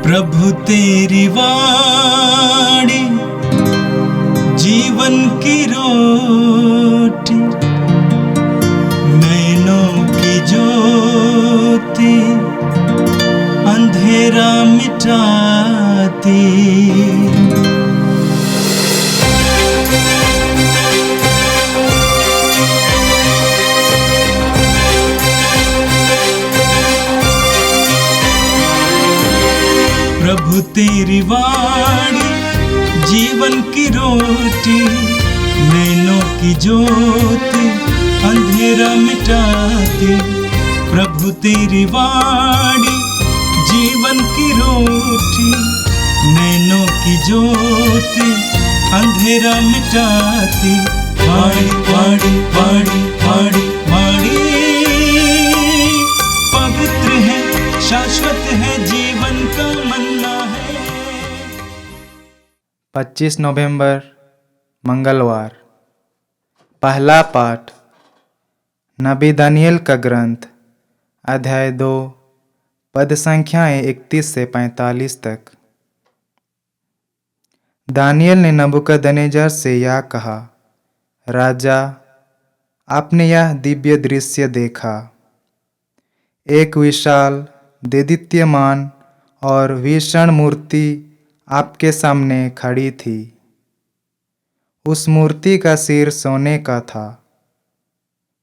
प्रभु तेरी वाणी जीवन की रोटी, नैनों की ज्योति अंधेरा मिटाती। प्रभु तेरी वाणी जीवन की रोटी, नैनों की ज्योति अंधेरा मिटाती। प्रभु तेरी वाणी जीवन की रोटी, नैनों की ज्योति अंधेरा मिटाती। वाणी वाणी वाणी वाणी वाणी पवित्र है, शाश्वत है, जीवन का मन्ना है। 25 नवंबर मंगलवार। पहला पाठ नबी दानियल का ग्रंथ, अध्याय 2, पद संख्याएं 31 से 45 तक। दानियल ने नबूकदनेस्सर से यह कहा, राजा, आपने यह दिव्य दृश्य देखा। एक विशाल, देदीप्यमान और भीषण मूर्ति आपके सामने खड़ी थी। उस मूर्ति का सिर सोने का था,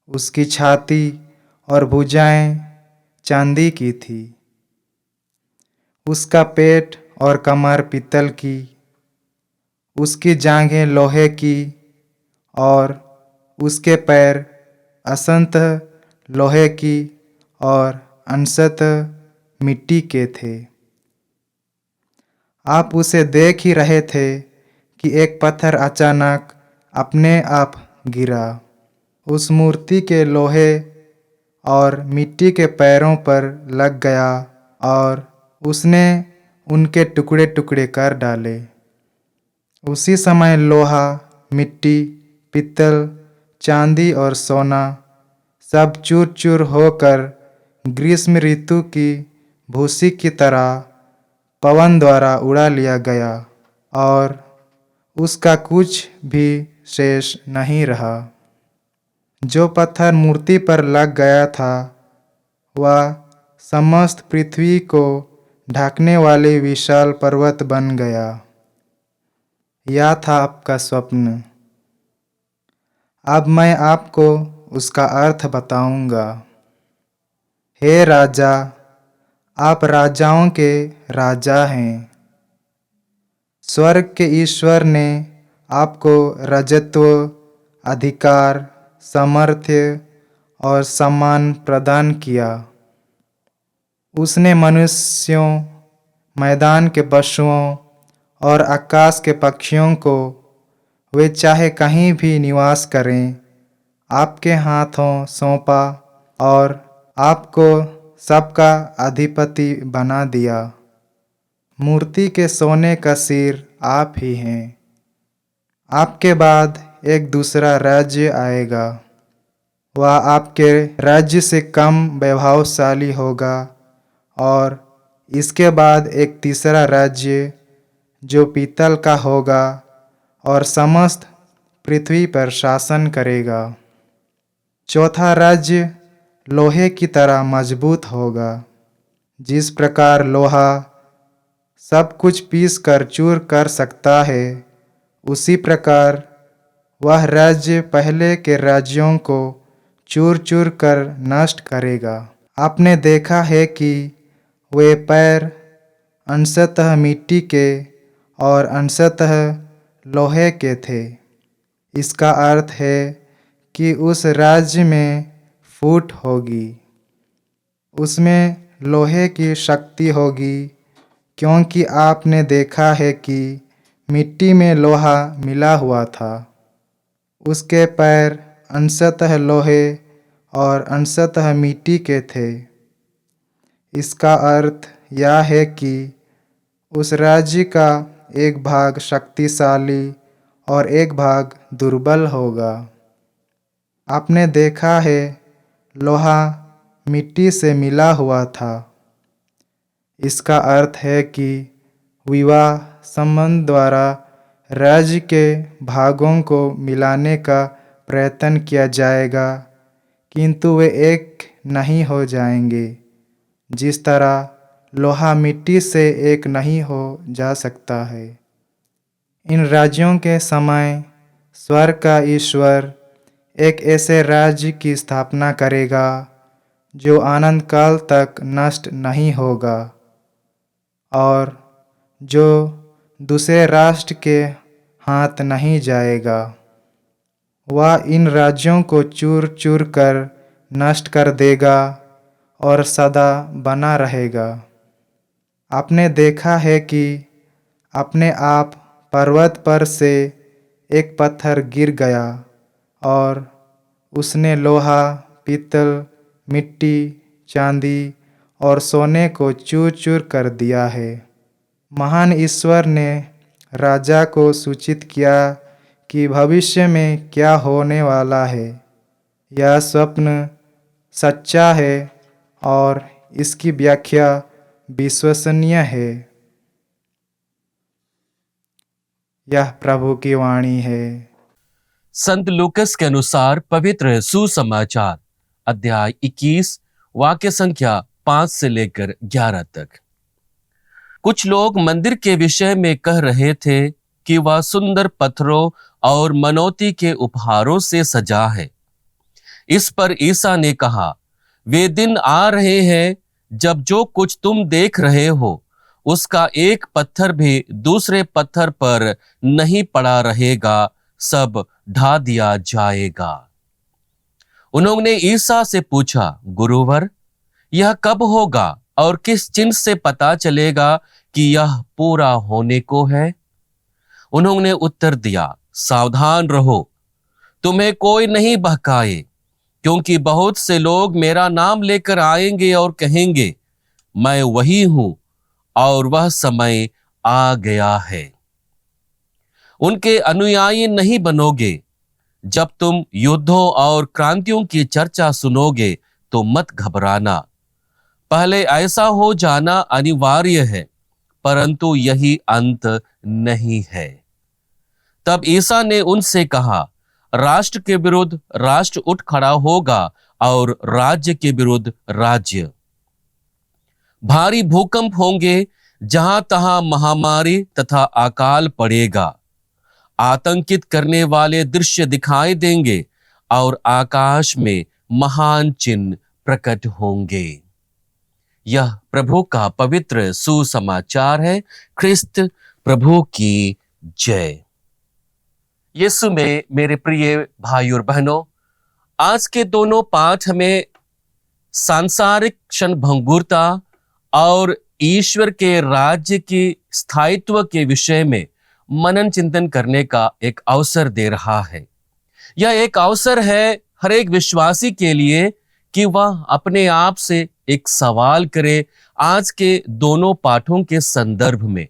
उसकी छाती और भुजाएं चांदी की थी, उसका पेट और कमर पीतल की, उसकी जांघें लोहे की और उसके पैर अंशतः लोहे की और अंशतः मिट्टी के थे। आप उसे देख ही रहे थे कि एक पत्थर अचानक अपने आप गिरा, उस मूर्ति के लोहे और मिट्टी के पैरों पर लग गया और उसने उनके टुकड़े टुकड़े कर डाले। उसी समय लोहा, मिट्टी, पीतल, चांदी और सोना सब चूर चूर होकर ग्रीष्म ऋतु की भूसी की तरह पवन द्वारा उड़ा लिया गया और उसका कुछ भी शेष नहीं रहा। जो पत्थर मूर्ति पर लग गया था वह समस्त पृथ्वी को ढकने वाले विशाल पर्वत बन गया। यह था आपका स्वप्न। अब मैं आपको उसका अर्थ बताऊंगा। हे राजा, आप राजाओं के राजा हैं। स्वर्ग के ईश्वर ने आपको राजत्व, अधिकार, सामर्थ्य और सम्मान प्रदान किया। उसने मनुष्यों, मैदान के पशुओं और आकाश के पक्षियों को, वे चाहे कहीं भी निवास करें, आपके हाथों सौंपा और आपको सबका अधिपति बना दिया। मूर्ति के सोने का सिर आप ही हैं। आपके बाद एक दूसरा राज्य आएगा। वह आपके राज्य से कम वैभवशाली होगा और इसके बाद एक तीसरा राज्य जो पीतल का होगा और समस्त पृथ्वी पर शासन करेगा। चौथा राज्य लोहे की तरह मजबूत होगा। जिस प्रकार लोहा सब कुछ पीस कर चूर कर सकता है, उसी प्रकार वह राज्य पहले के राज्यों को चूर चूर कर नष्ट करेगा। आपने देखा है कि वे पैर अंशतः मिट्टी के और अंशतः लोहे के थे। इसका अर्थ है कि उस राज्य में फूट होगी, उसमें लोहे की शक्ति होगी, क्योंकि आपने देखा है कि मिट्टी में लोहा मिला हुआ था। उसके पैर अंशतः लोहे और अंशतः मिट्टी के थे। इसका अर्थ यह है कि उस राज्य का एक भाग शक्तिशाली और एक भाग दुर्बल होगा। आपने देखा है लोहा मिट्टी से मिला हुआ था, इसका अर्थ है कि विवाह संबंध द्वारा राज्य के भागों को मिलाने का प्रयत्न किया जाएगा, किंतु वे एक नहीं हो जाएंगे। जिस तरह लोहा मिट्टी से एक नहीं हो जा सकता है। इन राज्यों के समय स्वर्ग का ईश्वर एक ऐसे राज्य की स्थापना करेगा जो अनंत काल तक नष्ट नहीं होगा और जो दूसरे राष्ट्र के हाथ नहीं जाएगा। वह इन राज्यों को चूर चूर कर नष्ट कर देगा और सदा बना रहेगा। आपने देखा है कि अपने आप पर्वत पर से एक पत्थर गिर गया और उसने लोहा, पीतल, मिट्टी, चांदी और सोने को चूर चूर कर दिया है। महान ईश्वर ने राजा को सूचित किया कि भविष्य में क्या होने वाला है। यह स्वप्न सच्चा है और इसकी व्याख्या विश्वसनीय है। यह प्रभु की वाणी है। संत लूकस के अनुसार पवित्र सुसमाचार अध्याय 21 वाक्य संख्या 5 से लेकर 11 तक। कुछ लोग मंदिर के विषय में कह रहे थे कि वह सुंदर पत्थरों और मनौती के उपहारों से सजा है। इस पर ईसा ने कहा, वे दिन आ रहे हैं जब जो कुछ तुम देख रहे हो उसका एक पत्थर भी दूसरे पत्थर पर नहीं पड़ा रहेगा, सब ढा दिया जाएगा। उन्होंने ईसा से पूछा, गुरुवर, यह कब होगा और किस चिन्ह से पता चलेगा कि यह पूरा होने को है? उन्होंने उत्तर दिया, सावधान रहो, तुम्हें कोई नहीं बहकाए, क्योंकि बहुत से लोग मेरा नाम लेकर आएंगे और कहेंगे, मैं वही हूं, और वह समय आ गया है। उनके अनुयायी नहीं बनोगे। जब तुम युद्धों और क्रांतियों की चर्चा सुनोगे तो मत घबराना। पहले ऐसा हो जाना अनिवार्य है, परंतु यही अंत नहीं है। तब ईसा ने उनसे कहा, राष्ट्र के विरुद्ध राष्ट्र उठ खड़ा होगा और राज्य के विरुद्ध राज्य। भारी भूकंप होंगे, जहां तहां महामारी तथा अकाल पड़ेगा। आतंकित करने वाले दृश्य दिखाई देंगे और आकाश में महान चिन्ह प्रकट होंगे। यह प्रभु का पवित्र सुसमाचार है। ख्रिस्त प्रभु की जय। यीशु में मेरे प्रिय भाई और बहनों, आज के दोनों पाठ में सांसारिक क्षणभंगुरता और ईश्वर के राज्य की स्थायित्व के विषय में मनन चिंतन करने का एक अवसर दे रहा है। यह एक अवसर है हर एक विश्वासी के लिए कि वह अपने आप से एक सवाल करे आज के दोनों पाठों के संदर्भ में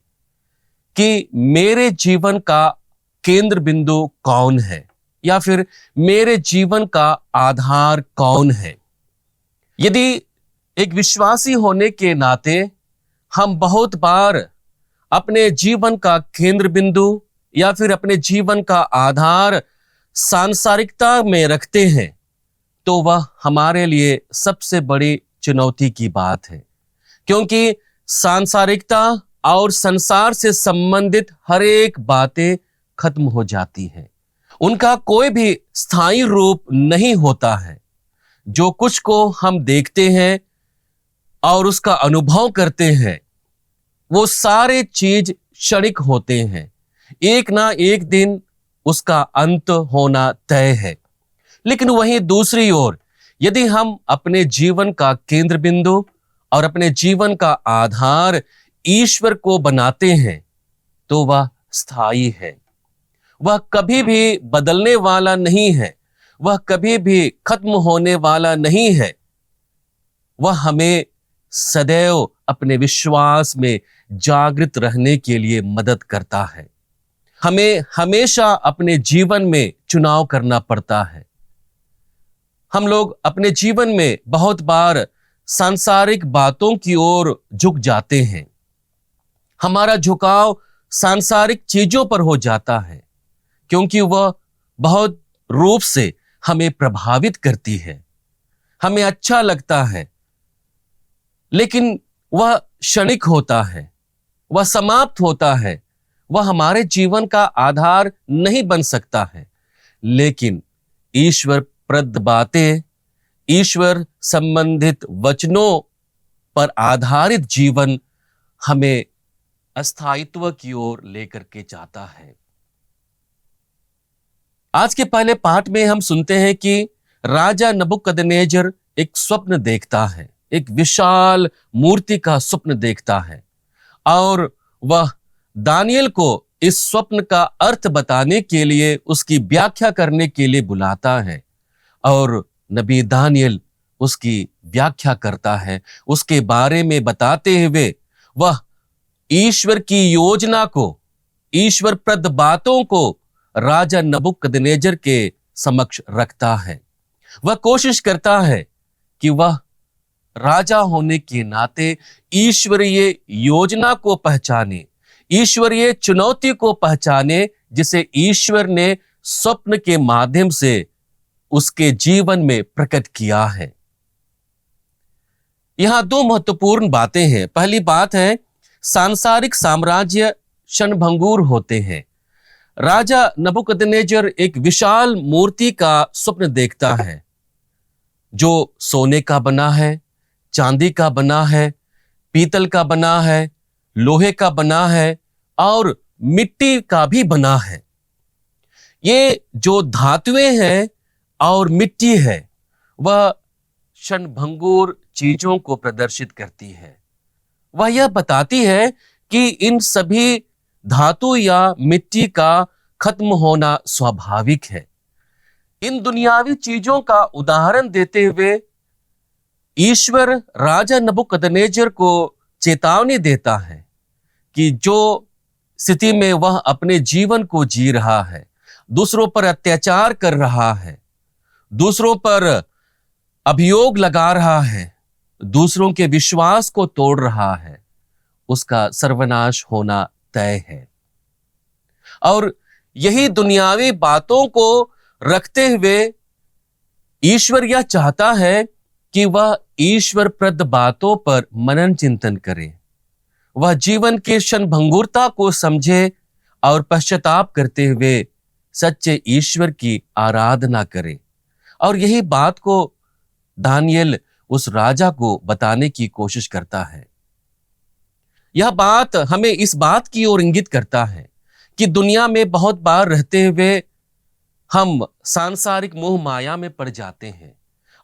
कि मेरे जीवन का केंद्र बिंदु कौन है, या फिर मेरे जीवन का आधार कौन है। यदि एक विश्वासी होने के नाते हम बहुत बार अपने जीवन का केंद्र बिंदु या फिर अपने जीवन का आधार सांसारिकता में रखते हैं, तो वह हमारे लिए सबसे बड़ी चुनौती की बात है, क्योंकि सांसारिकता और संसार से संबंधित हर एक बातें खत्म हो जाती हैं। उनका कोई भी स्थायी रूप नहीं होता है। जो कुछ को हम देखते हैं और उसका अनुभव करते हैं, वो सारे चीज क्षणिक होते हैं। एक ना एक दिन उसका अंत होना तय है। लेकिन वहीं दूसरी ओर यदि हम अपने जीवन का केंद्र बिंदु और अपने जीवन का आधार ईश्वर को बनाते हैं, तो वह स्थायी है। वह कभी भी बदलने वाला नहीं है। वह कभी भी खत्म होने वाला नहीं है। वह हमें सदैव अपने विश्वास में जागृत रहने के लिए मदद करता है। हमें हमेशा अपने जीवन में चुनाव करना पड़ता है। हम लोग अपने जीवन में बहुत बार सांसारिक बातों की ओर झुक जाते हैं। हमारा झुकाव सांसारिक चीजों पर हो जाता है क्योंकि वह बहुत रूप से हमें प्रभावित करती है, हमें अच्छा लगता है, लेकिन वह क्षणिक होता है, वह समाप्त होता है, वह हमारे जीवन का आधार नहीं बन सकता है। लेकिन ईश्वर प्रद बातें, ईश्वर संबंधित वचनों पर आधारित जीवन हमें अस्थायित्व की ओर लेकर के जाता है। आज के पहले पाठ में हम सुनते हैं कि राजा नबूकदनेस्सर एक स्वप्न देखता है, एक विशाल मूर्ति का स्वप्न देखता है और वह दानियल को इस स्वप्न का अर्थ बताने के लिए, उसकी व्याख्या करने के लिए बुलाता है और नबी दानियल उसकी व्याख्या करता है। उसके बारे में बताते हुए वह ईश्वर की योजना को, ईश्वर प्रद बातों को राजा नबूकदनेस्सर के समक्ष रखता है। वह कोशिश करता है कि वह राजा होने के नाते ईश्वरीय योजना को पहचाने, ईश्वरीय चुनौती को पहचाने जिसे ईश्वर ने स्वप्न के माध्यम से उसके जीवन में प्रकट किया है। यहां दो महत्वपूर्ण बातें हैं। पहली बात है, सांसारिक साम्राज्य क्षणभंगुर होते हैं। राजा नबूकदनेस्सर एक विशाल मूर्ति का स्वप्न देखता है जो सोने का बना है, चांदी का बना है, पीतल का बना है, लोहे का बना है और मिट्टी का भी बना है। ये जो धातुएं हैं और मिट्टी है वह क्षणभंगुर चीजों को प्रदर्शित करती है। वह यह बताती है कि इन सभी धातु या मिट्टी का खत्म होना स्वाभाविक है। इन दुनियावी चीजों का उदाहरण देते हुए ईश्वर राजा नबूकदनेस्सर को चेतावनी देता है कि जो स्थिति में वह अपने जीवन को जी रहा है, दूसरों पर अत्याचार कर रहा है, दूसरों पर अभियोग लगा रहा है, दूसरों के विश्वास को तोड़ रहा है, उसका सर्वनाश होना तय है। और यही दुनियावी बातों को रखते हुए ईश्वर यह चाहता है कि वह ईश्वर प्रद बातों पर मनन चिंतन करे, वह जीवन के क्षणभंगुरता को समझे और पश्चाताप करते हुए सच्चे ईश्वर की आराधना करे। और यही बात को दानियल उस राजा को बताने की कोशिश करता है। यह बात हमें इस बात की ओर इंगित करता है कि दुनिया में बहुत बार रहते हुए हम सांसारिक मोह माया में पड़ जाते हैं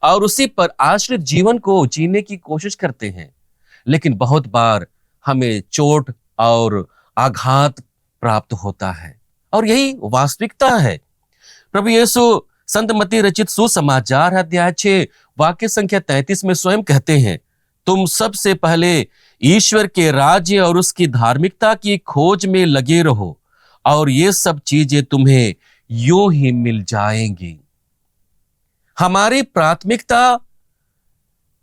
और उसी पर आश्रित जीवन को जीने की कोशिश करते हैं, लेकिन बहुत बार हमें चोट और आघात प्राप्त होता है और यही वास्तविकता है। प्रभु यीशु संत मत्ती रचित सुसमाचार अध्याय 6 वाक्य संख्या 33 में स्वयं कहते हैं, तुम सबसे पहले ईश्वर के राज्य और उसकी धार्मिकता की खोज में लगे रहो और ये सब चीजें तुम्हें यूं ही मिल जाएंगी। हमारी प्राथमिकता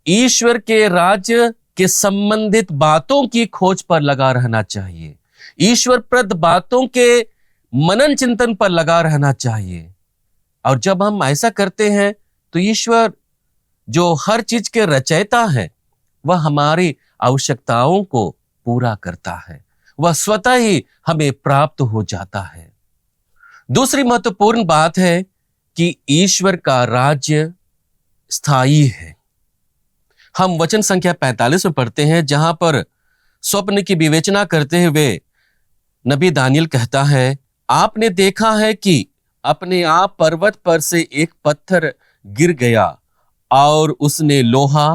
ईश्वर के राज्य के संबंधित बातों की खोज पर लगा रहना चाहिए, ईश्वर प्रद बातों के मनन चिंतन पर लगा रहना चाहिए। और जब हम ऐसा करते हैं तो ईश्वर जो हर चीज के रचयिता है वह हमारी आवश्यकताओं को पूरा करता है, वह स्वतः ही हमें प्राप्त हो जाता है। दूसरी महत्वपूर्ण बात है कि ईश्वर का राज्य स्थायी है। हम वचन संख्या 45 में पढ़ते हैं जहां पर स्वप्न की विवेचना करते हुए नबी दानियल कहता है, आपने देखा है कि अपने आप पर्वत पर से एक पत्थर गिर गया और उसने लोहा,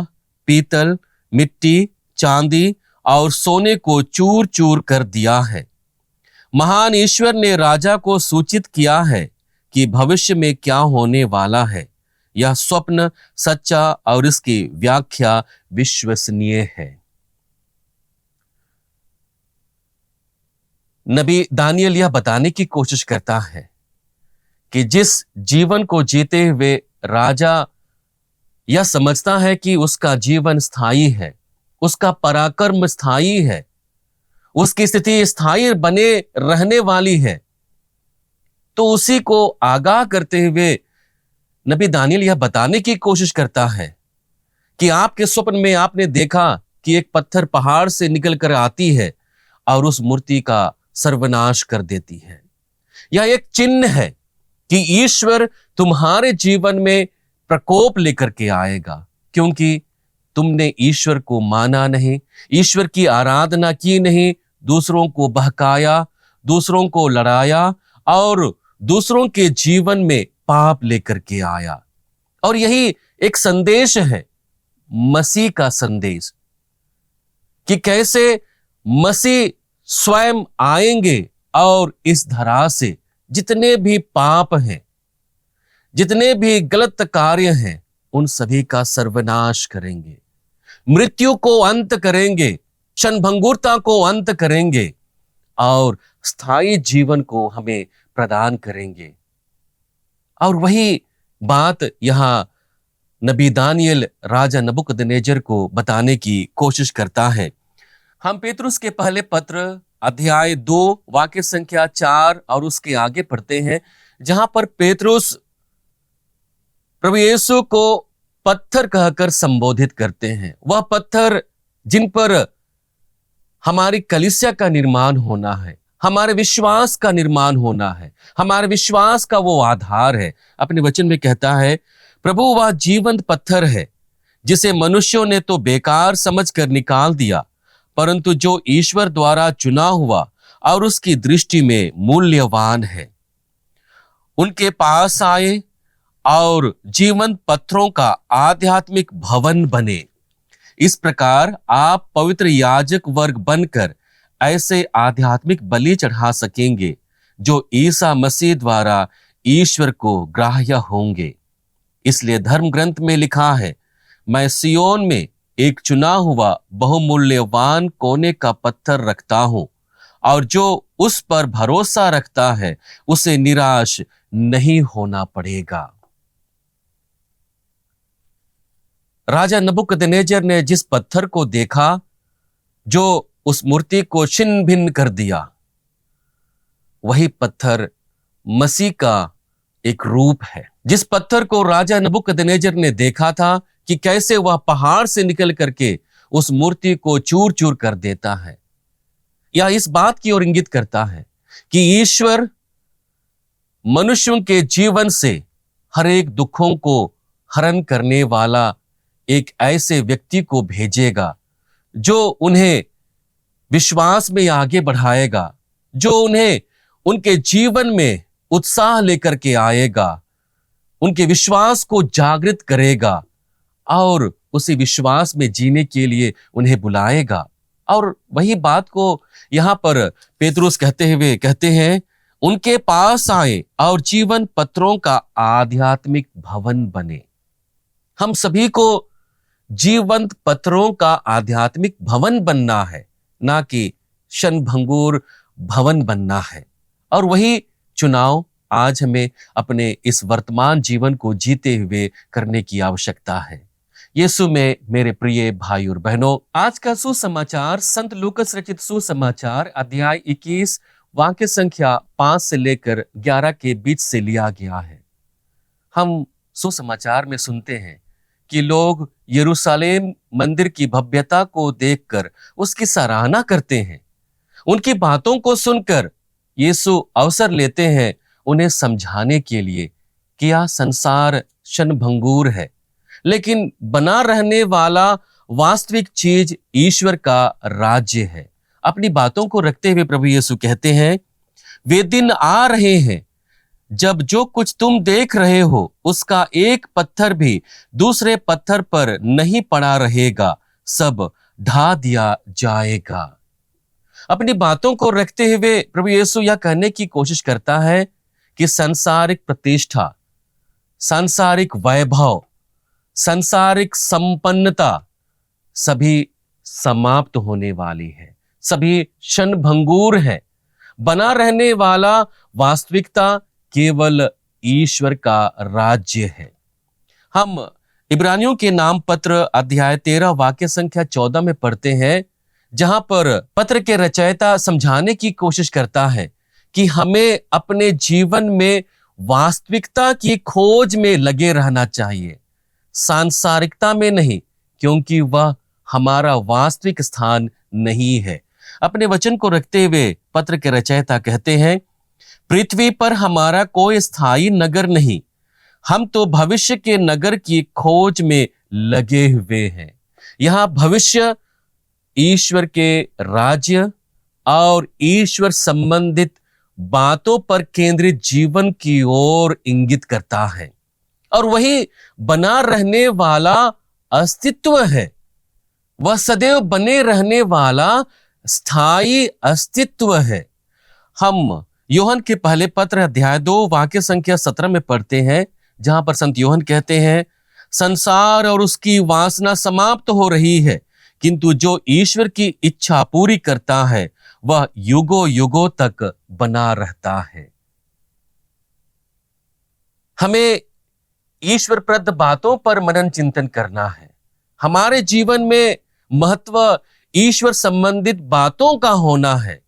पीतल, मिट्टी, चांदी और सोने को चूर चूर कर दिया है। महान ईश्वर ने राजा को सूचित किया है कि भविष्य में क्या होने वाला है। यह स्वप्न सच्चा और इसकी व्याख्या विश्वसनीय है। नबी दानियल यह बताने की कोशिश करता है कि जिस जीवन को जीते हुए राजा यह समझता है कि उसका जीवन स्थायी है, उसका पराक्रम स्थायी है, उसकी स्थिति स्थायी बने रहने वाली है, तो उसी को आगाह करते हुए नबी दानियल यह बताने की कोशिश करता है कि आपके स्वप्न में आपने देखा कि एक पत्थर पहाड़ से निकल कर आती है और उस मूर्ति का सर्वनाश कर देती है। यह एक चिन्ह है कि ईश्वर तुम्हारे जीवन में प्रकोप लेकर के आएगा, क्योंकि तुमने ईश्वर को माना नहीं, ईश्वर की आराधना की नहीं, दूसरों को बहकाया, दूसरों को लड़ाया और दूसरों के जीवन में पाप लेकर के आया। और यही एक संदेश है, मसीह का संदेश, कि कैसे मसीह स्वयं आएंगे और इस धरा से जितने भी पाप हैं, जितने भी गलत कार्य हैं, उन सभी का सर्वनाश करेंगे, मृत्यु को अंत करेंगे, क्षणभंगुरता को अंत करेंगे और स्थायी जीवन को हमें प्रदान करेंगे। और वही बात यहां नबी दानियल राजा नबूकदनेस्सर को बताने की कोशिश करता है। हम पेतरुस के पहले पत्र अध्याय 2 वाक्य संख्या 4 और उसके आगे पढ़ते हैं, जहां पर पेतरुस प्रभु यीशु को पत्थर कहकर संबोधित करते हैं। वह पत्थर जिन पर हमारी कलीसिया का निर्माण होना है, हमारे विश्वास का निर्माण होना है, हमारे विश्वास का वो आधार है। अपने वचन में कहता है, प्रभु वह जीवंत पत्थर है जिसे मनुष्यों ने तो बेकार समझकर निकाल दिया, परंतु जो ईश्वर द्वारा चुना हुआ और उसकी दृष्टि में मूल्यवान है। उनके पास आए और जीवंत पत्थरों का आध्यात्मिक भवन बने। इस प्रकार आप पवित्र याजक वर्ग बनकर ऐसे आध्यात्मिक बलि चढ़ा सकेंगे जो ईसा मसीह द्वारा ईश्वर को ग्राह्य होंगे। इसलिए धर्म ग्रंथ में लिखा है, मैं सियोन में एक चुना हुआ बहुमूल्यवान कोने का पत्थर रखता हूं, और जो उस पर भरोसा रखता है उसे निराश नहीं होना पड़ेगा। राजा नबूकदनेस्सर ने जिस पत्थर को देखा जो उस मूर्ति को छिन्न भिन्न कर दिया, वही पत्थर मसीह का एक रूप है। जिस पत्थर को राजा नबूकदनेस्सर ने देखा था कि कैसे वह पहाड़ से निकल करके उस मूर्ति को चूर चूर कर देता है, या इस बात की ओर इंगित करता है कि ईश्वर मनुष्यों के जीवन से हर एक दुखों को हरण करने वाला एक ऐसे व्यक्ति को भेजेगा जो उन्हें विश्वास में आगे बढ़ाएगा, जो उन्हें उनके जीवन में उत्साह लेकर के आएगा, उनके विश्वास को जागृत करेगा और उसी विश्वास में जीने के लिए उन्हें बुलाएगा। और वही बात को यहां पर पेतरुस कहते हुए कहते हैं, उनके पास आए और जीवन पत्रों का आध्यात्मिक भवन बने। हम सभी को जीवंत पत्रों का आध्यात्मिक भवन बनना है, ना कि क्षणभंगुर भवन बनना है। और वही चुनाव आज हमें अपने इस वर्तमान जीवन को जीते हुए करने की आवश्यकता है। यीशु में मेरे प्रिय भाई और बहनों, आज का सुसमाचार संत लूकस रचित सुसमाचार अध्याय 21 वाक्य संख्या 5 से लेकर 11 के बीच से लिया गया है। हम सुसमाचार में सुनते हैं कि लोग यरूशलेम मंदिर की भव्यता को देखकर उसकी सराहना करते हैं। उनकी बातों को सुनकर यीशु अवसर लेते हैं उन्हें समझाने के लिए कि यह संसार क्षणभंगुर है, लेकिन बना रहने वाला वास्तविक चीज ईश्वर का राज्य है। अपनी बातों को रखते हुए प्रभु यीशु कहते हैं, वे दिन आ रहे हैं जब जो कुछ तुम देख रहे हो उसका एक पत्थर भी दूसरे पत्थर पर नहीं पड़ा रहेगा, सब ढा दिया जाएगा। अपनी बातों को रखते हुए प्रभु यीशु यह कहने की कोशिश करता है कि सांसारिक प्रतिष्ठा, सांसारिक वैभव, सांसारिक संपन्नता सभी समाप्त होने वाली है, सभी क्षणभंगुर है। बना रहने वाला वास्तविकता केवल ईश्वर का राज्य है। हम इब्रानियों के नाम पत्र अध्याय 13 वाक्य संख्या 14 में पढ़ते हैं, जहां पर पत्र के रचयिता समझाने की कोशिश करता है कि हमें अपने जीवन में वास्तविकता की खोज में लगे रहना चाहिए, सांसारिकता में नहीं, क्योंकि वह हमारा वास्तविक स्थान नहीं है। अपने वचन को रखते हुए पत्र के रचयिता कहते हैं, पृथ्वी पर हमारा कोई स्थायी नगर नहीं, हम तो भविष्य के नगर की खोज में लगे हुए हैं। यहां भविष्य ईश्वर के राज्य और ईश्वर संबंधित बातों पर केंद्रित जीवन की ओर इंगित करता है, और वही बना रहने वाला अस्तित्व है। वह सदैव बने रहने वाला स्थायी अस्तित्व है। हम यूहन के पहले पत्र अध्याय 2 वाक्य संख्या 17 में पढ़ते हैं, जहां पर संत यूहन कहते हैं, संसार और उसकी वासना समाप्त हो रही है, किंतु जो ईश्वर की इच्छा पूरी करता है वह युगों युगों तक बना रहता है। हमें ईश्वरप्रद बातों पर मनन चिंतन करना है। हमारे जीवन में महत्व ईश्वर संबंधित बातों का होना है,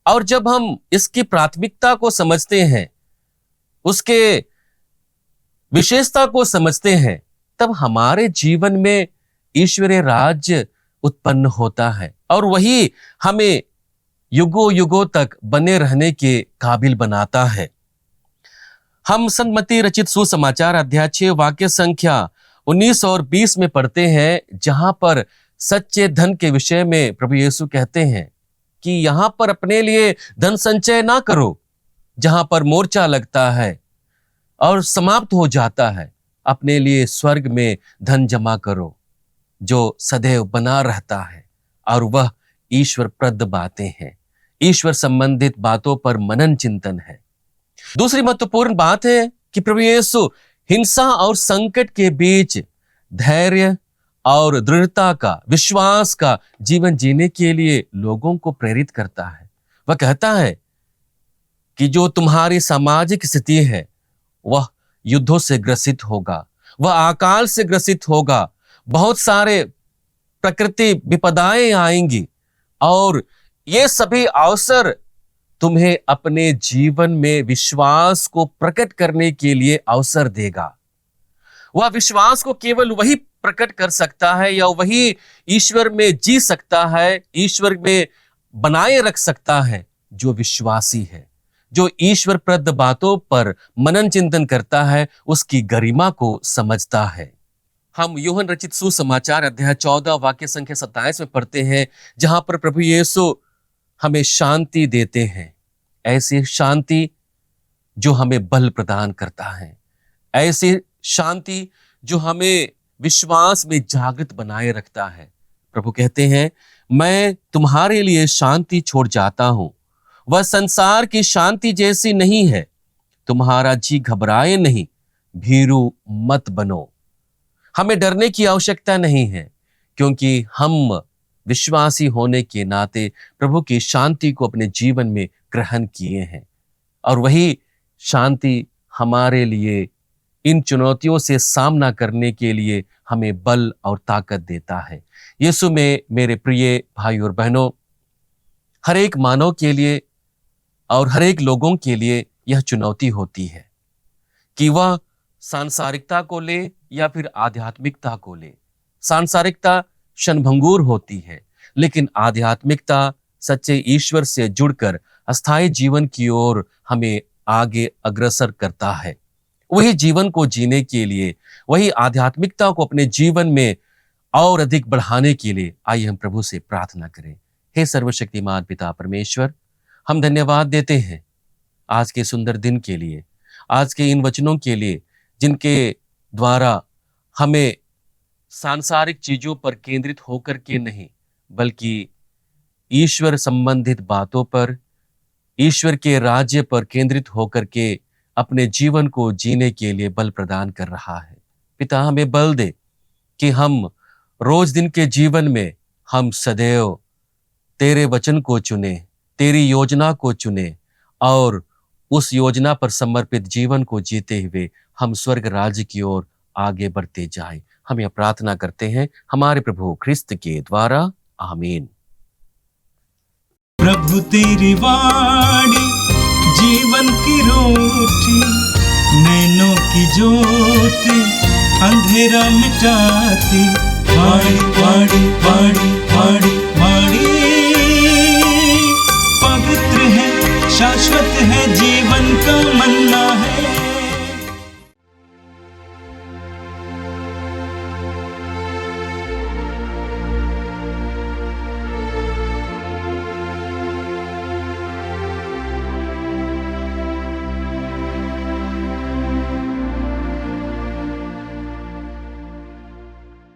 और जब हम इसकी प्राथमिकता को समझते हैं, उसके विशेषता को समझते हैं, तब हमारे जीवन में ईश्वरीय राज्य उत्पन्न होता है, और वही हमें युगों युगों तक बने रहने के काबिल बनाता है। हम संत मत्ती रचित सुसमाचार अध्याय 6 वाक्य संख्या 19 और 20 में पढ़ते हैं, जहां पर सच्चे धन के विषय में प्रभु यीशु कहते हैं कि यहां पर अपने लिए धन संचय ना करो, जहां पर मोर्चा लगता है और समाप्त हो जाता है। अपने लिए स्वर्ग में धन जमा करो, जो सदैव बना रहता है, और वह ईश्वर प्रद बातें हैं, ईश्वर संबंधित बातों पर मनन चिंतन है। दूसरी महत्वपूर्ण बात है कि प्रभु यीशु हिंसा और संकट के बीच धैर्य और दृढ़ता का, विश्वास का जीवन जीने के लिए लोगों को प्रेरित करता है। वह कहता है कि जो तुम्हारी सामाजिक स्थिति है वह युद्धों से ग्रसित होगा, वह अकाल से ग्रसित होगा, बहुत सारे प्रकृति विपदाएं आएंगी, और ये सभी अवसर तुम्हें अपने जीवन में विश्वास को प्रकट करने के लिए अवसर देगा। वह विश्वास को केवल वही प्रकट कर सकता है, या वही ईश्वर में जी सकता है, ईश्वर में बनाए रख सकता है, जो विश्वासी है, जो ईश्वर प्रद बातों पर मनन चिंतन करता है, उसकी गरिमा को समझता है। हम यूहन रचित सुसमाचार अध्याय 14 वाक्य संख्या 27 में पढ़ते हैं, जहां पर प्रभु यीशु हमें शांति देते हैं, ऐसी शांति जो हमें बल प्रदान करता है, ऐसी शांति जो हमें विश्वास में जागृत बनाए रखता है। प्रभु कहते हैं, मैं तुम्हारे लिए शांति छोड़ जाता हूं, वह संसार की शांति जैसी नहीं है। तुम्हारा जी घबराए नहीं, भीरू मत बनो। हमें डरने की आवश्यकता नहीं है, क्योंकि हम विश्वासी होने के नाते प्रभु की शांति को अपने जीवन में ग्रहण किए हैं, और वही शांति हमारे लिए इन चुनौतियों से सामना करने के लिए हमें बल और ताकत देता है। यीशु में मेरे प्रिय भाई और बहनों, हर एक मानव के लिए और हर एक लोगों के लिए यह चुनौती होती है कि वह सांसारिकता को ले या फिर आध्यात्मिकता को ले। सांसारिकता क्षणभंगुर होती है, लेकिन आध्यात्मिकता सच्चे ईश्वर से जुड़कर अस्थायी जीवन की ओर हमें आगे अग्रसर करता है। वही जीवन को जीने के लिए, वही आध्यात्मिकता को अपने जीवन में और अधिक बढ़ाने के लिए आइए हम प्रभु से प्रार्थना करें। हे सर्वशक्तिमान पिता परमेश्वर, हम धन्यवाद देते हैं आज के सुंदर दिन के लिए, आज के इन वचनों के लिए, जिनके द्वारा हमें सांसारिक चीजों पर केंद्रित होकर के नहीं, बल्कि ईश्वर संबंधित बातों पर, ईश्वर के राज्य पर केंद्रित होकर के अपने जीवन को जीने के लिए बल प्रदान कर रहा है। पिता, हमें बल दे कि हम रोज दिन के जीवन में हम सदैव तेरे वचन को चुने, तेरी योजना को चुने, और उस योजना पर समर्पित जीवन को जीते हुए हम स्वर्ग राज्य की ओर आगे बढ़ते जाएं। हम यह प्रार्थना करते हैं हमारे प्रभु ख्रिस्त के द्वारा, आमीन। प्रभु तेरी वाणी जीवन की रोटी, नैनों की ज्योति अंधेरा मिटाती। वाणी वाणी वाणी वाणी वाणी पवित्र है, शाश्वत है जीवन का मन्ना।